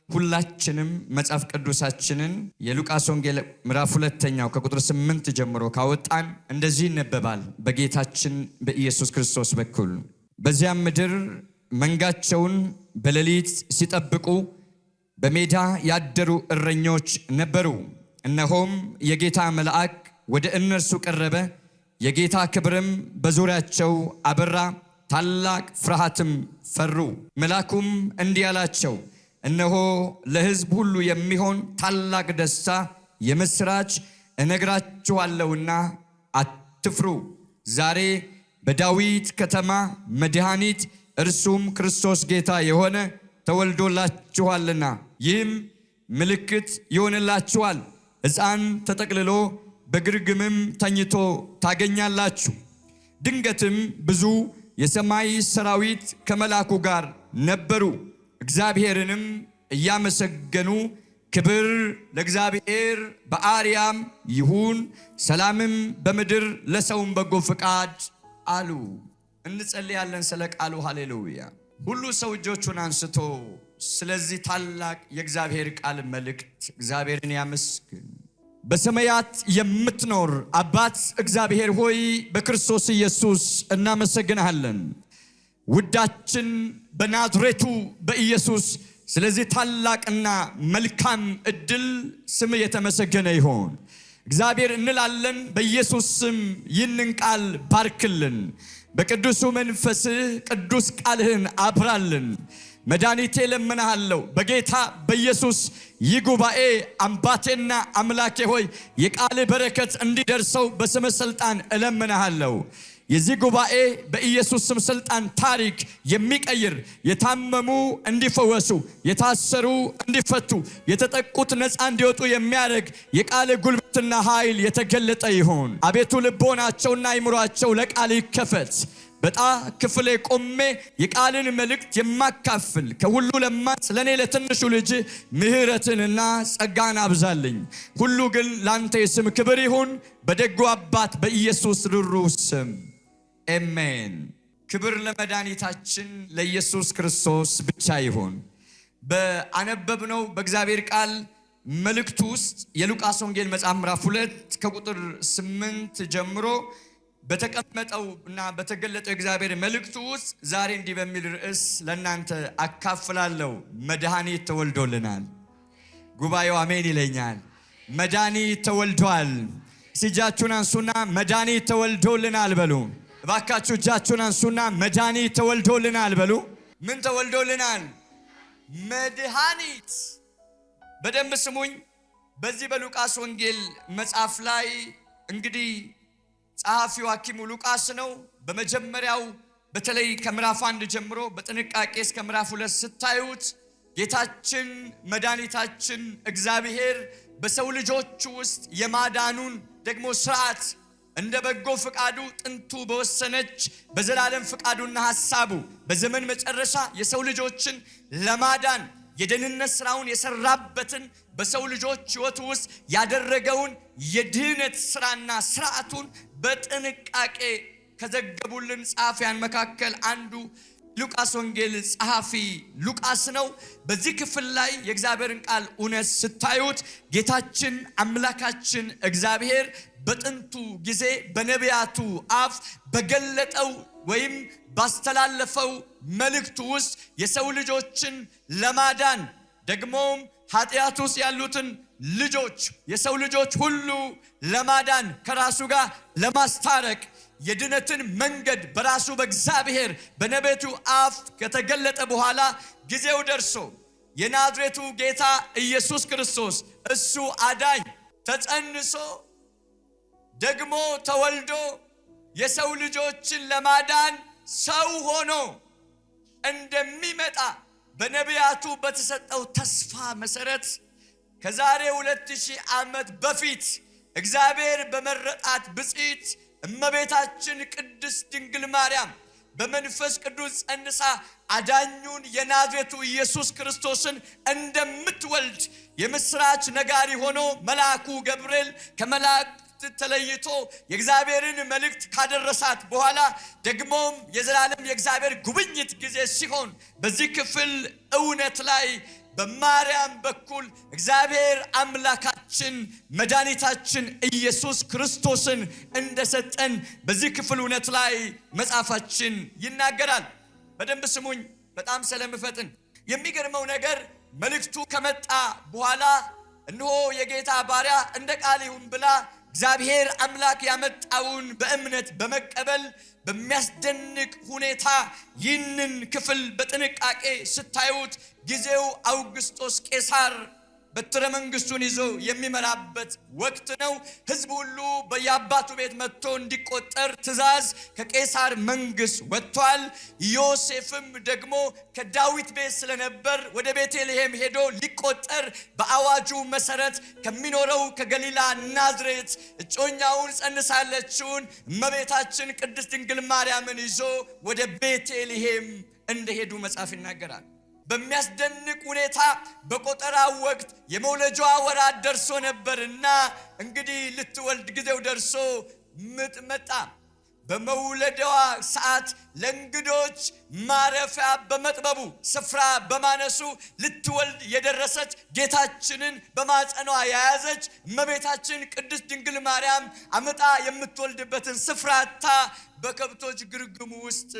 ሁላችንም መጽሐፍ ቅዱሳችንን የሉቃስ ወንጌል ምዕራፍ 2 ከቁጥር 8 ጀምሮ ካወጣን እንደዚህ ይነበባል። በጌታችን በኢየሱስ ክርስቶስ በኩል በዚያም ምድር መንጋቸውን በሌሊት ሲጠብቁ በሜዳ ያደሩ እረኞች ነበሩ። እነሆም የጌታ መልአክ ወደ እነርሱ ቀረበ፣ የጌታ ክብርም በዙሪያቸው አበራ፣ ታላቅ ፍርሃትም ፈሩ። መልአኩም እንዲህ አላቸው፣ እነሆ ለሕዝብ ሁሉ የሚሆን ታላቅ ደስታ የምስራች እነግራችኋለሁና አትፍሩ። ዛሬ በዳዊት ከተማ መድኃኒት እርሱም ክርስቶስ ጌታ የሆነ ተወልዶላችኋልና። ይህም ምልክት ይሆንላችኋል፣ ሕፃን ተጠቅልሎ በግርግምም ተኝቶ ታገኛላችሁ። ድንገትም ብዙ የሰማይ ሰራዊት ከመልአኩ ጋር ነበሩ፣ እግዚአብሔርንም እያመሰገኑ ክብር ለእግዚአብሔር በአርያም ይሁን፣ ሰላምም በምድር ለሰውም በጎ ፈቃድ አሉ። እንጸልያለን ስለ ቃሉ። ሃሌሉያ። ሁሉ ሰው እጆቹን አንስቶ ስለዚህ ታላቅ የእግዚአብሔር ቃል መልእክት እግዚአብሔርን ያመስግን። በሰማያት የምትኖር አባት እግዚአብሔር ሆይ በክርስቶስ ኢየሱስ እናመሰግናለን። ውዳችን በናዝሬቱ በኢየሱስ ስለዚህ ታላቅና መልካም እድል ስም የተመሰገነ ይሁን። እግዚአብሔር እንላለን በኢየሱስ ስም ይህንን ቃል ባርክልን። በቅዱሱ መንፈስህ ቅዱስ ቃልህን አብራልን። መድኃኒቴ ለምንሃለሁ በጌታ በኢየሱስ ይህ ጉባኤ አባቴና አምላኬ ሆይ የቃል በረከት እንዲደርሰው በስም ስልጣን እለምንሃለሁ። የዚህ ጉባኤ በኢየሱስ ስም ስልጣን ታሪክ የሚቀይር፣ የታመሙ እንዲፈወሱ፣ የታሰሩ እንዲፈቱ፣ የተጠቁት ነፃ እንዲወጡ የሚያደርግ የቃል ጉልበትና ኃይል የተገለጠ ይሁን። አቤቱ ልቦናቸውና አይምሯቸው ለቃል ይከፈት። በጣ ክፍሌ ቆሜ የቃልን መልእክት የማካፍል ከሁሉ ለማንስ ለኔ ለትንሹ ልጅ ምህረትንና ጸጋን አብዛልኝ። ሁሉ ግን ላንተ የስም ክብር ይሁን በደጉ አባት በኢየሱስ ርሩህ ስም አሜን። ክብር ለመድኃኒታችን ለኢየሱስ ክርስቶስ ብቻ ይሁን። በአነበብነው በእግዚአብሔር ቃል መልእክቱ ውስጥ የሉቃስ ወንጌል መጽሐፍ ምዕራፍ 2 ከቁጥር 8 ጀምሮ በተቀመጠው እና በተገለጠው የእግዚአብሔር መልእክቱ ውስጥ ዛሬ እንዲህ በሚል ርዕስ ለእናንተ አካፍላለሁ። መድኃኒት ተወልዶልናል። ጉባኤው አሜን ይለኛል። መድኃኒት ተወልዷል። እጃችሁን አንሱና መድኃኒት ተወልዶልናል በሉ። እባካችሁ እጃችሁን አንሱና መድኃኒት ተወልዶልናል በሉ። ምን ተወልዶልናል? መድኃኒት። በደንብ ስሙኝ። በዚህ በሉቃስ ወንጌል መጽሐፍ ላይ እንግዲህ ጸሐፊው ሐኪሙ ሉቃስ ነው። በመጀመሪያው በተለይ ከምዕራፍ 1 ጀምሮ በጥንቃቄ እስከ ምዕራፍ 2 ስታዩት ጌታችን መድኃኒታችን እግዚአብሔር በሰው ልጆች ውስጥ የማዳኑን ደግሞ ሥርዓት እንደ በጎ ፍቃዱ ጥንቱ በወሰነች በዘላለም ፍቃዱና ሐሳቡ በዘመን መጨረሻ የሰው ልጆችን ለማዳን የደህንነት ሥራውን የሰራበትን በሰው ልጆች ሕይወት ውስጥ ያደረገውን የድህነት ሥራና ሥርዓቱን በጥንቃቄ ከዘገቡልን ጸሐፊያን መካከል አንዱ ሉቃስ ወንጌል ጸሐፊ ሉቃስ ነው። በዚህ ክፍል ላይ የእግዚአብሔርን ቃል እውነት ስታዩት ጌታችን አምላካችን እግዚአብሔር በጥንቱ ጊዜ በነቢያቱ አፍ በገለጠው ወይም ባስተላለፈው መልእክቱ ውስጥ የሰው ልጆችን ለማዳን ደግሞም ኃጢአት ውስጥ ያሉትን ልጆች የሰው ልጆች ሁሉ ለማዳን ከራሱ ጋር ለማስታረቅ የድነትን መንገድ በራሱ በእግዚአብሔር በነቢያቱ አፍ ከተገለጠ በኋላ ጊዜው ደርሶ የናዝሬቱ ጌታ ኢየሱስ ክርስቶስ እሱ አዳኝ ተጸንሶ ደግሞ ተወልዶ የሰው ልጆችን ለማዳን ሰው ሆኖ እንደሚመጣ በነቢያቱ በተሰጠው ተስፋ መሰረት ከዛሬ 2000 ዓመት በፊት እግዚአብሔር በመረጣት ብፅዕት እመቤታችን ቅድስት ድንግል ማርያም በመንፈስ ቅዱስ ጸንሳ አዳኙን የናዝሬቱ ኢየሱስ ክርስቶስን እንደምትወልድ የምስራች ነጋሪ ሆኖ መልአኩ ገብርኤል ከመላእክት ተለይቶ የእግዚአብሔርን መልእክት ካደረሳት በኋላ ደግሞም የዘላለም የእግዚአብሔር ጉብኝት ጊዜ ሲሆን በዚህ ክፍል እውነት ላይ በማርያም በኩል እግዚአብሔር አምላካችን መድኃኒታችን ኢየሱስ ክርስቶስን እንደሰጠን በዚህ ክፍል እውነት ላይ መጽሐፋችን ይናገራል። በደንብ ስሙኝ፣ በጣም ስለምፈጥን። የሚገርመው ነገር መልእክቱ ከመጣ በኋላ እነሆ የጌታ ባሪያ እንደ ቃል ይሁን ብላ እግዚአብሔር አምላክ ያመጣውን በእምነት በመቀበል በሚያስደንቅ ሁኔታ ይህንን ክፍል በጥንቃቄ ስታዩት ጊዜው አውግስጦስ ቄሳር በትረ መንግስቱን ይዞ የሚመራበት ወቅት ነው። ሕዝብ ሁሉ በየአባቱ ቤት መጥቶ እንዲቆጠር ትእዛዝ ከቄሳር መንግስት ወጥቷል። ዮሴፍም ደግሞ ከዳዊት ቤት ስለነበር ወደ ቤተልሔም ሄዶ ሊቆጠር በአዋጁ መሰረት ከሚኖረው ከገሊላ ናዝሬት እጮኛውን ጸንሳለችውን እመቤታችን ቅድስት ድንግል ማርያምን ይዞ ወደ ቤተልሔም እንደሄዱ መጽሐፍ ይናገራል። በሚያስደንቅ ሁኔታ በቆጠራው ወቅት የመውለጃዋ ወራት ደርሶ ነበርና እንግዲህ ልትወልድ ጊዜው ደርሶ ምጥ መጣ። በመውለዳዋ ሰዓት ለእንግዶች ማረፊያ በመጥበቡ ስፍራ በማነሱ ልትወልድ የደረሰች ጌታችንን በማጸኗ የያዘች እመቤታችን ቅድስት ድንግል ማርያም አመጣ የምትወልድበትን ስፍራታ በከብቶች ግርግሙ ውስጥ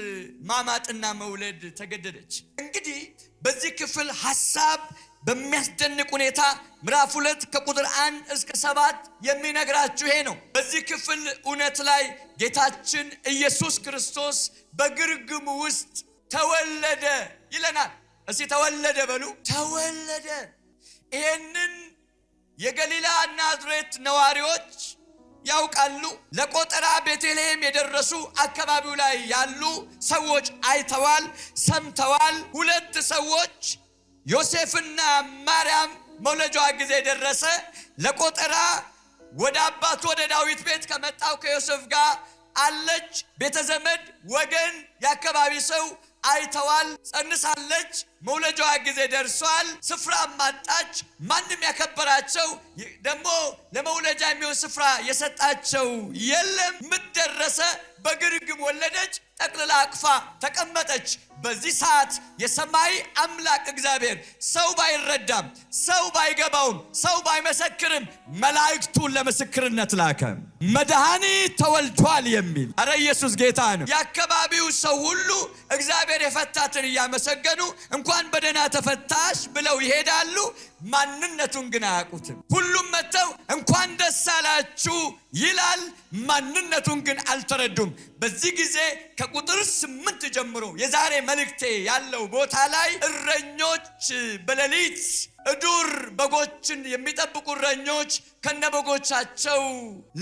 ማማጥና መውለድ ተገደደች። እንግዲህ በዚህ ክፍል ሐሳብ በሚያስደንቅ ሁኔታ ምዕራፍ 2 ከቁጥር 1 እስከ 7 የሚነግራችሁ ይሄ ነው። በዚህ ክፍል እውነት ላይ ጌታችን ኢየሱስ ክርስቶስ በግርግሙ ውስጥ ተወለደ ይለናል። እስቲ ተወለደ በሉ። ተወለደ። ይሄንን የገሊላ ናዝሬት ነዋሪዎች ያውቃሉ። ለቆጠራ ቤተልሔም የደረሱ አካባቢው ላይ ያሉ ሰዎች አይተዋል፣ ሰምተዋል። ሁለት ሰዎች ዮሴፍና ማርያም መውለጃዋ ጊዜ ደረሰ። ለቆጠራ ወደ አባቱ ወደ ዳዊት ቤት ከመጣው ከዮሴፍ ጋር አለች። ቤተዘመድ ወገን የአካባቢ ሰው አይተዋል። ጸንሳለች። መውለጃዋ ጊዜ ደርሷል። ስፍራ ማጣች። ማንም ያከበራቸው ደግሞ ለመውለጃ የሚሆን ስፍራ የሰጣቸው የለም። ምን ደረሰ? በግርግም ወለደች። ጠቅልላ አቅፋ ተቀመጠች። በዚህ ሰዓት የሰማይ አምላክ እግዚአብሔር ሰው ባይረዳም፣ ሰው ባይገባውም፣ ሰው ባይመሰክርም መላእክቱን ለምስክርነት ላከ። መድኃኒት ተወልዷል የሚል። አረ ኢየሱስ ጌታ ነው። የአካባቢው ሰው ሁሉ እግዚአብሔር የፈታትን እያመሰገኑ እንኳን በደህና ተፈታሽ ብለው ይሄዳሉ። ማንነቱን ግን አያውቁትም። ሁሉም መጥተው እንኳን ደስ አላችሁ ይላል። ማንነቱን ግን አልተረዱም። በዚህ ጊዜ ከቁጥር 8 ጀምሮ የዛሬ መልእክቴ ያለው ቦታ ላይ እረኞች በሌሊት እዱር በጎችን የሚጠብቁ እረኞች ከነበጎቻቸው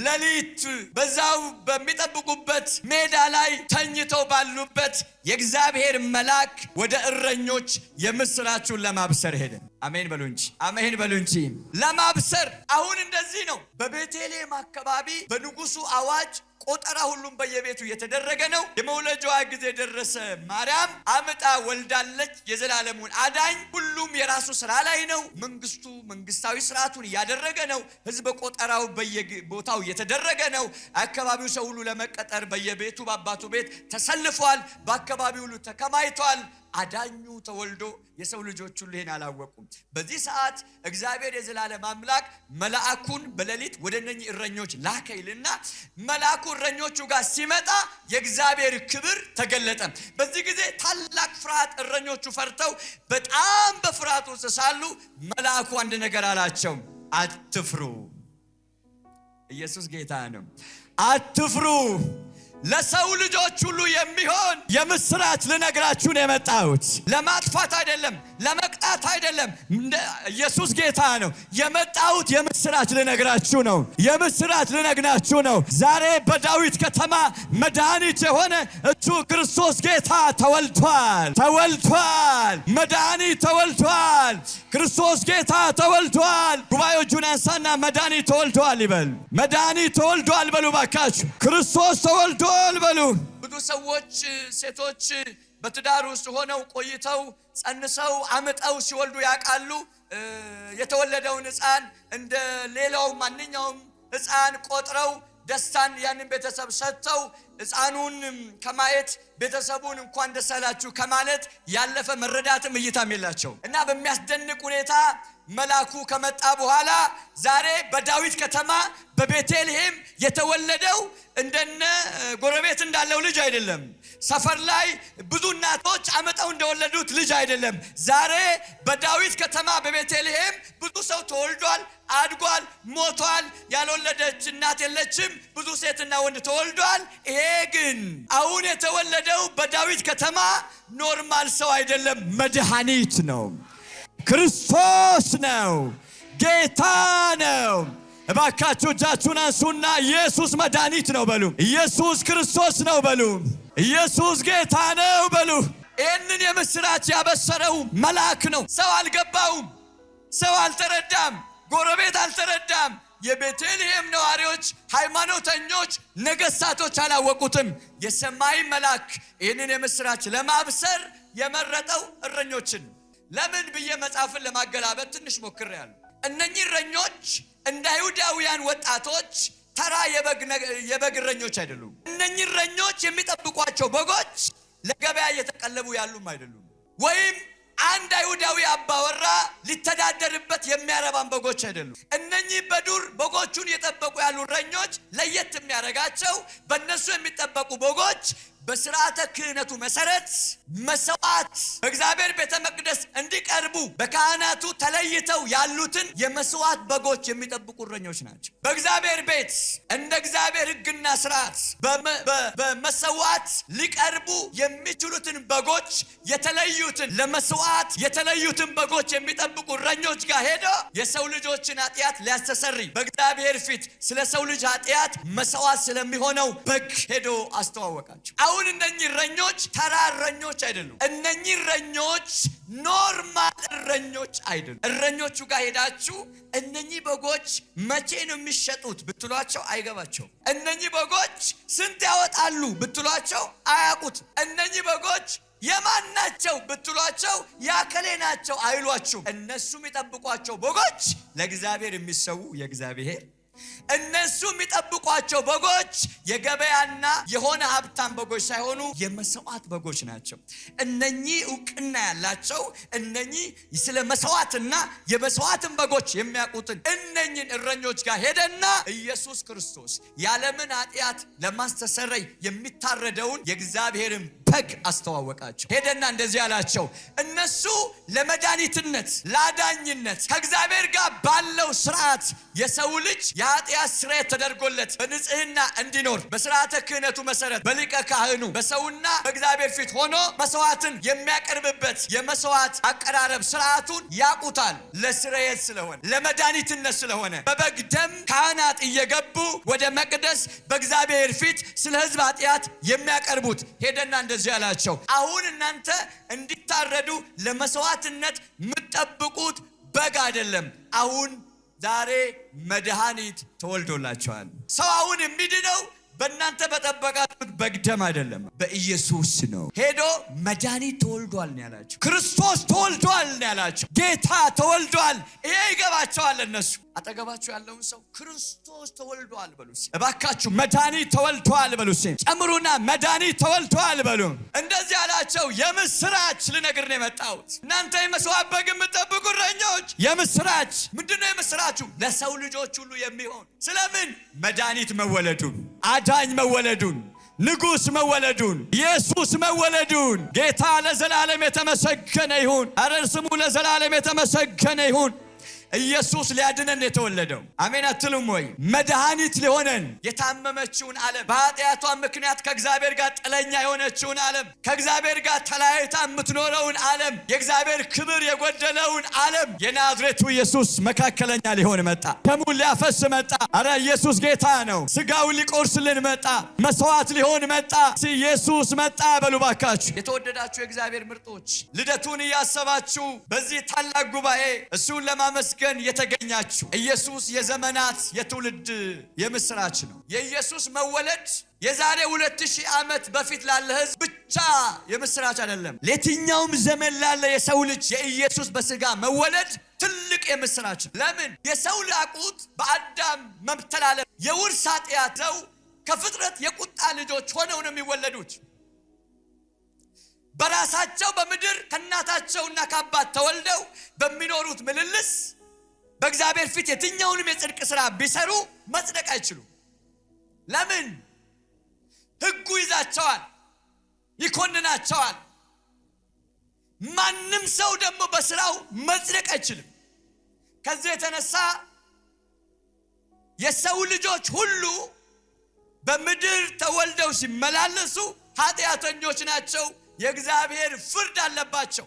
ሌሊት በዛው በሚጠብቁበት ሜዳ ላይ ተኝተው ባሉበት የእግዚአብሔር መልአክ ወደ እረኞች የምስራቹን ለማብሰር ሄደ። አሜን በሉ እንጂ፣ አሜን በሉ እንጂ። ለማብሰር አሁን እንደዚህ ነው። በቤተልሔም አካባቢ በንጉሱ አዋጅ ቆጠራ ሁሉም በየቤቱ እየተደረገ ነው። የመውለጃዋ ጊዜ ደረሰ። ማርያም አምጣ ወልዳለች የዘላለሙን አዳኝ። ሁሉም የራሱ ስራ ላይ ነው። መንግስቱ መንግስታዊ ስርዓቱን እያደረገ ነው። ህዝብ ቆጠራው በየቦታው እየተደረገ ነው። አካባቢው ሰው ሁሉ ለመቀጠር በየቤቱ በአባቱ ቤት ተሰልፏል። በአካባቢው ሁሉ ተከማይቷል። አዳኙ ተወልዶ የሰው ልጆች ሁሉ ይሄን አላወቁም። በዚህ ሰዓት እግዚአብሔር የዘላለም አምላክ መልአኩን በሌሊት ወደ እነኚህ እረኞች ላከይልና መልአኩ እረኞቹ ጋር ሲመጣ የእግዚአብሔር ክብር ተገለጠ። በዚህ ጊዜ ታላቅ ፍርሃት፣ እረኞቹ ፈርተው በጣም በፍርሃት ውስጥ ሳሉ መልአኩ አንድ ነገር አላቸው። አትፍሩ። ኢየሱስ ጌታ ነው። አትፍሩ። ለሰው ልጆች ሁሉ የሚሆን የምስራች ልነግራችሁ ነው የመጣሁት። ለማጥፋት አይደለም፣ ለመቅጣት አይደለም። ኢየሱስ ጌታ ነው። የመጣሁት የምስራች ልነግራችሁ ነው። የምስራች ልነግራችሁ ነው። ዛሬ በዳዊት ከተማ መድኃኒት የሆነ እሱ ክርስቶስ ጌታ ተወልቷል። ተወልቷል። መድኃኒት ተወልቷል። ክርስቶስ ጌታ ተወልቷል። ጉባኤው እጁን ያንሳና መድኃኒት ተወልቷል ይበል። መድኃኒት ተወልቷል በሉ ባካችሁ። ክርስቶስ ተወልቷል በሉ። ብዙ ሰዎች ሴቶች በትዳር ውስጥ ሆነው ቆይተው ጸንሰው አምጠው ሲወልዱ ያውቃሉ። የተወለደውን ሕፃን እንደ ሌላው ማንኛውም ሕፃን ቆጥረው ደስታን ያንን ቤተሰብ ሰጥተው ሕፃኑን ከማየት ቤተሰቡን እንኳን ደስ አላችሁ ከማለት ያለፈ መረዳትም እይታም የላቸው እና በሚያስደንቅ ሁኔታ መልአኩ ከመጣ በኋላ ዛሬ በዳዊት ከተማ በቤተልሔም የተወለደው እንደነ ጎረቤት እንዳለው ልጅ አይደለም። ሰፈር ላይ ብዙ እናቶች አመጣው እንደወለዱት ልጅ አይደለም። ዛሬ በዳዊት ከተማ በቤተልሔም ብዙ ሰው ተወልዷል፣ አድጓል፣ ሞቷል። ያልወለደች እናት የለችም። ብዙ ሴትና ወንድ ተወልዷል። ይሄ ግን አሁን የተወለደው በዳዊት ከተማ ኖርማል ሰው አይደለም፣ መድኃኒት ነው፣ ክርስቶስ ነው፣ ጌታ ነው። እባካችሁ እጃችሁን አንሱና ኢየሱስ መድኃኒት ነው በሉ። ኢየሱስ ክርስቶስ ነው በሉ። ኢየሱስ ጌታ ነው በሉ። ይህንን የምስራች ያበሰረው መልአክ ነው። ሰው አልገባውም፣ ሰው አልተረዳም፣ ጎረቤት አልተረዳም። የቤተልሔም ነዋሪዎች፣ ሃይማኖተኞች፣ ነገሥታቶች አላወቁትም። የሰማይ መልአክ ይህንን የምስራች ለማብሰር የመረጠው እረኞችን ለምን ብዬ መጽሐፍን ለማገላበጥ ትንሽ ሞክሬያለሁ። እነኚህ እረኞች እንደ አይሁዳውያን ወጣቶች ተራ የበግ እረኞች አይደሉም። እነኚህ እረኞች የሚጠብቋቸው በጎች ለገበያ እየተቀለቡ ያሉም አይደሉም። ወይም አንድ አይሁዳዊ አባወራ ሊተዳደርበት የሚያረባን በጎች አይደሉም። እነኚህ በዱር በጎቹን የጠበቁ ያሉ እረኞች ለየት የሚያደርጋቸው በእነሱ የሚጠበቁ በጎች በሥርዓተ ክህነቱ መሰረት መስዋዕት በእግዚአብሔር ቤተ መቅደስ እንዲቀርቡ በካህናቱ ተለይተው ያሉትን የመስዋዕት በጎች የሚጠብቁ እረኞች ናቸው። በእግዚአብሔር ቤት እንደ እግዚአብሔር ሕግና ሥርዓት በመስዋዕት ሊቀርቡ የሚችሉትን በጎች የተለዩትን ለመስዋዕት የተለዩትን በጎች የሚጠብቁ እረኞች ጋር ሄዶ የሰው ልጆችን ኃጢአት ሊያስተሰርይ በእግዚአብሔር ፊት ስለ ሰው ልጅ ኃጢአት መስዋዕት ስለሚሆነው በግ ሄዶ አስተዋወቃቸው። አሁን እነኚህ እረኞች ተራ እረኞች አይደሉም። እነኚህ እረኞች ኖርማል እረኞች አይደሉም። እረኞቹ ጋር ሄዳችሁ እነኚህ በጎች መቼ ነው የሚሸጡት ብትሏቸው አይገባቸውም። እነኚህ በጎች ስንት ያወጣሉ ብትሏቸው አያውቁት። እነኚህ በጎች የማን ናቸው ብትሏቸው ያከሌ ናቸው አይሏችሁም። እነሱ የሚጠብቋቸው በጎች ለእግዚአብሔር የሚሰዉ የእግዚአብሔር እነሱ የሚጠብቋቸው በጎች የገበያና የሆነ ሀብታም በጎች ሳይሆኑ የመስዋዕት በጎች ናቸው። እነኚህ ዕውቅና ያላቸው እነኚህ ስለ መስዋዕትና የመስዋዕትን በጎች የሚያውቁትን እነኚህን እረኞች ጋር ሄደና ኢየሱስ ክርስቶስ የዓለምን ኃጢአት ለማስተሰረይ የሚታረደውን የእግዚአብሔርን በግ አስተዋወቃቸው። ሄደና እንደዚህ አላቸው። እነሱ ለመድኃኒትነት ለአዳኝነት ከእግዚአብሔር ጋር ባለው ስርዓት የሰው ልጅ የኃጢአት ስርየት ተደርጎለት በንጽህና እንዲኖር በስርዓተ ክህነቱ መሰረት በሊቀ ካህኑ በሰውና በእግዚአብሔር ፊት ሆኖ መስዋዕትን የሚያቀርብበት የመስዋዕት አቀራረብ ስርዓቱን ያቁታል። ለስርየት ስለሆነ ለመድኃኒትነት ስለሆነ በበግ ደም ካህናት እየገቡ ወደ መቅደስ በእግዚአብሔር ፊት ስለ ሕዝብ ኃጢአት የሚያቀርቡት። ሄደና እንደዚህ አላቸው። አሁን እናንተ እንዲታረዱ ለመስዋዕትነት የምትጠብቁት በግ አይደለም። አሁን ዛሬ መድኃኒት ተወልዶላቸዋል። ሰው አሁን የሚድነው በእናንተ በጠበቃችሁት በግ ደም አይደለም፣ በኢየሱስ ነው። ሄዶ መድኃኒት ተወልዷል ነው ያላቸው። ክርስቶስ ተወልዷል ነው ያላቸው። ጌታ ተወልዷል። ይሄ ይገባቸዋል እነሱ። አጠገባችሁ ያለውን ሰው ክርስቶስ ተወልዷል በሉ። እባካችሁ መድኃኒት ተወልዷል በሉ። ጨምሩና መድኃኒት ተወልዷል በሉ። እንደዚህ አላቸው። የምስራች ልነግር ነው የመጣሁት። እናንተ የመስዋዕት በግ የምትጠብቁ እረኞች የምስራች። ምንድነው የምስራችሁ? ለሰው ልጆች ሁሉ የሚሆን ስለምን? መድኃኒት መወለዱን፣ አዳኝ መወለዱን፣ ንጉሥ መወለዱን፣ ኢየሱስ መወለዱን። ጌታ ለዘላለም የተመሰገነ ይሁን። ኧረ ስሙ ለዘላለም የተመሰገነ ይሁን። ኢየሱስ ሊያድነን የተወለደው አሜን አትሉም ወይ? መድኃኒት ሊሆነን የታመመችውን ዓለም በኃጢአቷ ምክንያት ከእግዚአብሔር ጋር ጥለኛ የሆነችውን ዓለም ከእግዚአብሔር ጋር ተለያይታ የምትኖረውን ዓለም የእግዚአብሔር ክብር የጎደለውን ዓለም የናዝሬቱ ኢየሱስ መካከለኛ ሊሆን መጣ። ደሙን ሊያፈስ መጣ። አረ ኢየሱስ ጌታ ነው። ስጋውን ሊቆርስልን መጣ። መስዋዕት ሊሆን መጣ። ኢየሱስ መጣ በሉ ባካችሁ። የተወደዳችሁ የእግዚአብሔር ምርጦች ልደቱን እያሰባችሁ በዚህ ታላቅ ጉባኤ እሱን ለማመስገን የተገኛችሁ ኢየሱስ የዘመናት የትውልድ የምስራች ነው። የኢየሱስ መወለድ የዛሬ 2000 ዓመት በፊት ላለ ሕዝብ ብቻ የምስራች አይደለም። ለየትኛውም ዘመን ላለ የሰው ልጅ የኢየሱስ በስጋ መወለድ ትልቅ የምስራች። ለምን? የሰው ላቁት በአዳም መተላለፍ የውርስ ኃጢአት ነው። ከፍጥረት የቁጣ ልጆች ሆነው ነው የሚወለዱት። በራሳቸው በምድር ከእናታቸውና ከአባት ተወልደው በሚኖሩት ምልልስ በእግዚአብሔር ፊት የትኛውንም የጽድቅ ሥራ ቢሰሩ መጽደቅ አይችሉም። ለምን? ሕጉ ይዛቸዋል፣ ይኮንናቸዋል። ማንም ሰው ደግሞ በሥራው መጽደቅ አይችልም። ከዚህ የተነሳ የሰው ልጆች ሁሉ በምድር ተወልደው ሲመላለሱ ኃጢአተኞች ናቸው። የእግዚአብሔር ፍርድ አለባቸው።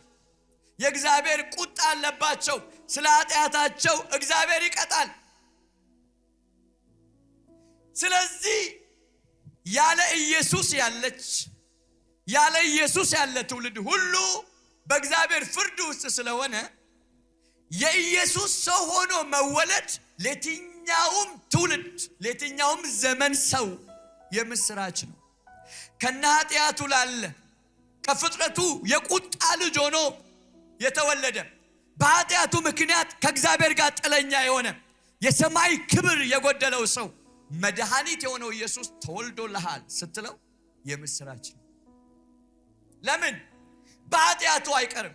የእግዚአብሔር ቁጣ አለባቸው። ስለ ኃጢአታቸው እግዚአብሔር ይቀጣል። ስለዚህ ያለ ኢየሱስ ያለ ትውልድ ሁሉ በእግዚአብሔር ፍርድ ውስጥ ስለሆነ የኢየሱስ ሰው ሆኖ መወለድ ለየትኛውም ትውልድ ለየትኛውም ዘመን ሰው የምስራች ነው። ከነ ኃጢአቱ ላለ ከፍጥረቱ የቁጣ ልጅ ሆኖ የተወለደ በኃጢአቱ ምክንያት ከእግዚአብሔር ጋር ጥለኛ የሆነ የሰማይ ክብር የጎደለው ሰው መድኃኒት የሆነው ኢየሱስ ተወልዶልሃል ስትለው የምስራች ነው። ለምን? በኃጢአቱ አይቀርም፣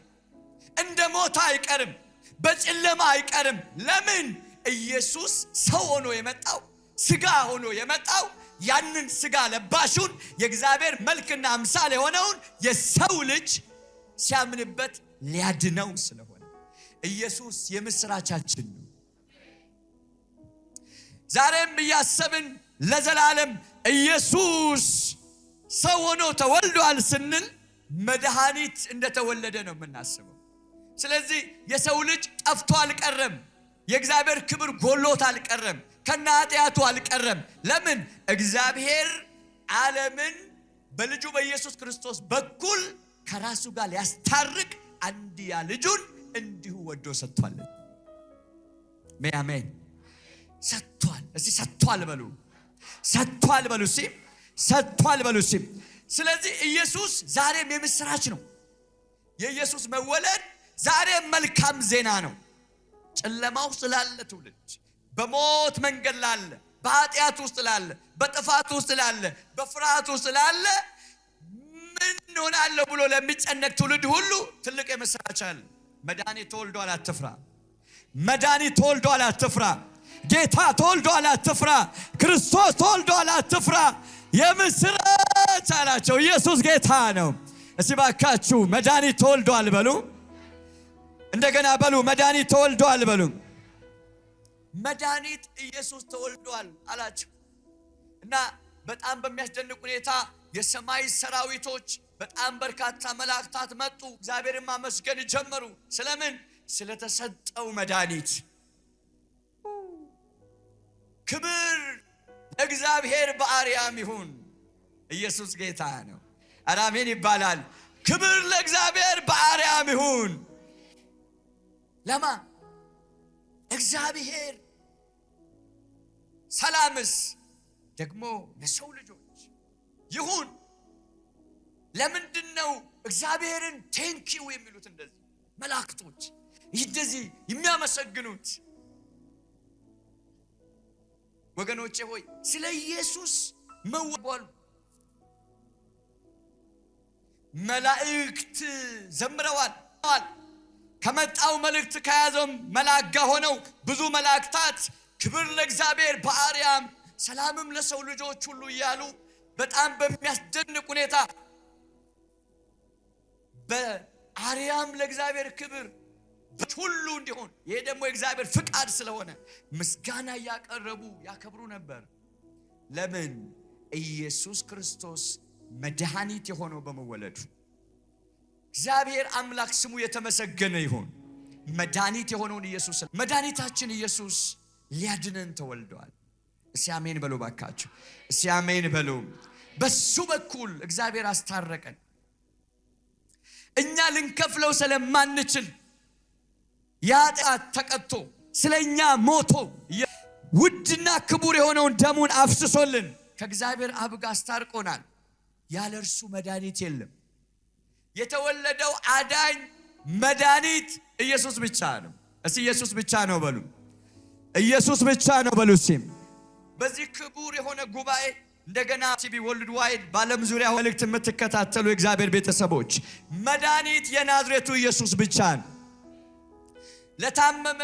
እንደ ሞተ አይቀርም፣ በጨለማ አይቀርም። ለምን? ኢየሱስ ሰው ሆኖ የመጣው ስጋ ሆኖ የመጣው ያንን ስጋ ለባሹን የእግዚአብሔር መልክና አምሳል የሆነውን የሰው ልጅ ሲያምንበት ሊያድነው ስለሆነ ኢየሱስ የምስራቻችን ነው። ዛሬም እያሰብን ለዘላለም ኢየሱስ ሰው ሆኖ ተወልዷል ስንል መድኃኒት እንደተወለደ ነው የምናስበው። ስለዚህ የሰው ልጅ ጠፍቶ አልቀረም። የእግዚአብሔር ክብር ጎሎት አልቀረም። ከነ ኃጢአቱ አልቀረም። ለምን? እግዚአብሔር ዓለምን በልጁ በኢየሱስ ክርስቶስ በኩል ከራሱ ጋር ሊያስታርቅ አንድያ ልጁን እንዲሁ ወዶ ሰጥቷል። አሜን። ሰጥቷል። እስቲ ሰጥቷል በሉ። ሰጥቷል በሉ። እስቲ ሰጥቷል በሉ። እስቲ ስለዚህ ኢየሱስ ዛሬም የምስራች ነው። የኢየሱስ መወለድ ዛሬም መልካም ዜና ነው። ጨለማው ስላለ ትውልድ፣ በሞት መንገድ ላለ፣ በኃጢአት ውስጥ ላለ፣ በጥፋት ውስጥ ላለ፣ በፍርሃት ውስጥ ላለ ምን ሆናለሁ ብሎ ለሚጨነቅ ትውልድ ሁሉ ትልቅ የምስራች አለ። መድኃኒት ተወልዷል፣ አትፍራ። መድኃኒት ተወልዷል፣ አትፍራ። ጌታ ተወልዷል፣ አትፍራ። ክርስቶስ ተወልዷል፣ አትፍራ። የምስራች አላቸው። ኢየሱስ ጌታ ነው። እስቲ ባካችሁ መድኃኒት ተወልዷል በሉ። እንደገና በሉ። መድኃኒት ተወልዷል በሉ። መድኃኒት ኢየሱስ ተወልዷል አላቸው እና በጣም በሚያስደንቅ ሁኔታ የሰማይ ሰራዊቶች በጣም በርካታ መላእክታት መጡ። እግዚአብሔርን ማመስገን ጀመሩ። ስለምን? ስለተሰጠው መድኃኒት። ክብር ለእግዚአብሔር በአርያም ይሁን። ኢየሱስ ጌታ ነው። አሜን ይባላል። ክብር ለእግዚአብሔር በአርያም ይሁን። ለማ? እግዚአብሔር። ሰላምስ ደግሞ ለሰው ልጆች ይሁን። ለምንድነው እግዚአብሔርን ቴንኪው የሚሉት? እንደዚህ መላእክቶች እንደዚህ የሚያመሰግኑት? ወገኖቼ ሆይ ስለ ኢየሱስ መወበሉ መላእክት ዘምረዋል። ከመጣው መልእክት ከያዘው መልአክ ጋር ሆነው ብዙ መላእክታት ክብር ለእግዚአብሔር በአርያም ሰላምም ለሰው ልጆች ሁሉ እያሉ በጣም በሚያስደንቅ ሁኔታ በአርያም ለእግዚአብሔር ክብር ሁሉ እንዲሆን፣ ይሄ ደግሞ የእግዚአብሔር ፍቃድ ስለሆነ ምስጋና እያቀረቡ ያከብሩ ነበር። ለምን? ኢየሱስ ክርስቶስ መድኃኒት የሆነው በመወለዱ። እግዚአብሔር አምላክ ስሙ የተመሰገነ ይሁን። መድኃኒት የሆነውን ኢየሱስ፣ መድኃኒታችን ኢየሱስ ሊያድነን ተወልደዋል። እስቲ አሜን በሉ ባካችሁ። እስቲ አሜን በሉ። በሱ በኩል እግዚአብሔር አስታረቀን። እኛ ልንከፍለው ስለማንችል የኃጢአት ተቀጥቶ ስለኛ ሞቶ ውድና ክቡር የሆነውን ደሙን አፍስሶልን ከእግዚአብሔር አብ ጋር አስታርቆናል። ያለ እርሱ መድኃኒት የለም። የተወለደው አዳኝ መድኃኒት ኢየሱስ ብቻ ነው። እስቲ ኢየሱስ ብቻ ነው በሉ። ኢየሱስ ብቻ ነው በሉ። እስቲ በዚህ ክቡር የሆነ ጉባኤ እንደገና ቲቪ ወርልድ ዋይድ በዓለም ዙሪያ መልእክት የምትከታተሉ የእግዚአብሔር ቤተሰቦች መድኃኒት የናዝሬቱ ኢየሱስ ብቻ ነው። ለታመመ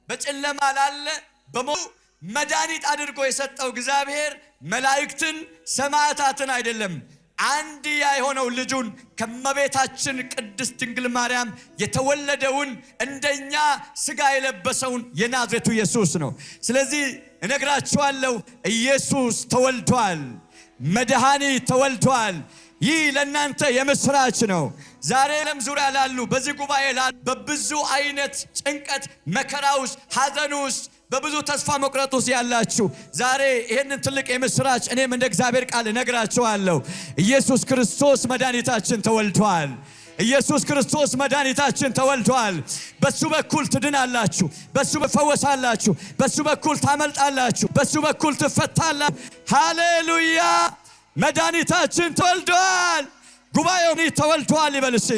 በጨለማ ላለ በሞት መድኃኒት አድርጎ የሰጠው እግዚአብሔር መላእክትን ሰማዕታትን አይደለም፣ አንድያ የሆነው ልጁን ከመቤታችን ቅድስት ድንግል ማርያም የተወለደውን እንደኛ ሥጋ የለበሰውን የናዝሬቱ ኢየሱስ ነው። ስለዚህ እነግራችኋለሁ፣ ኢየሱስ ተወልዷል፣ መድኃኒት ተወልዷል። ይህ ለእናንተ የምስራች ነው። ዛሬ ዓለም ዙሪያ ላሉ በዚህ ጉባኤ ላሉ በብዙ አይነት ጭንቀት፣ መከራ ውስጥ፣ ሐዘን ውስጥ፣ በብዙ ተስፋ መቁረጥ ውስጥ ያላችሁ ዛሬ ይህንን ትልቅ የምስራች እኔም እንደ እግዚአብሔር ቃል እነግራችኋለሁ። ኢየሱስ ክርስቶስ መድኃኒታችን ተወልዷል። ኢየሱስ ክርስቶስ መድኃኒታችን ተወልዷል። በሱ በኩል ትድናላችሁ፣ በሱ ትፈወሳላችሁ፣ በሱ በኩል ታመልጣላችሁ፣ በሱ በኩል ትፈታላችሁ። ሃሌሉያ! መድኃኒታችን ተወልዷል። ጉባኤው ተወልዷል ይበሉ። እስኪ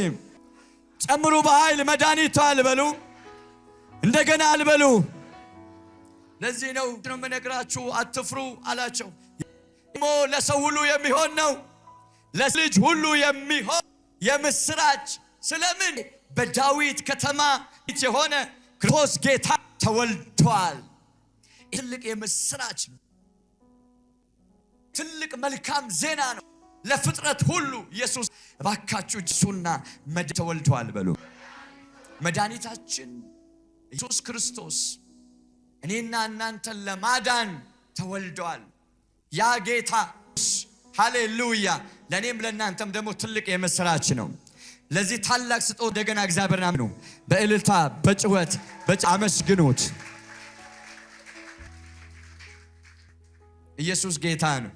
ጨምሩ፣ በኃይል መድኃኒት አልበሉ፣ እንደገና አልበሉ። ለዚህ ነው የምነግራችሁ፣ አትፍሩ አላቸው። ለሰው ሁሉ የሚሆን ነው፣ ለልጅ ሁሉ የሚሆን የምስራች። ስለምን? በዳዊት ከተማ የሆነ ክርስቶስ ጌታ ተወልዷል። ትልቅ የምስራች ነው። ትልቅ መልካም ዜና ነው ለፍጥረት ሁሉ። ኢየሱስ እባካችሁ እሱና ተወልዷል በሉ። መድኃኒታችን ኢየሱስ ክርስቶስ እኔና እናንተን ለማዳን ተወልዷል። ያ ጌታ ሃሌሉያ! ለእኔም ለእናንተም ደግሞ ትልቅ የምስራች ነው። ለዚህ ታላቅ ስጦታ እንደገና እግዚአብሔርን አምኑ፣ በእልልታ በጭወት አመስግኑት። ኢየሱስ ጌታ ነው።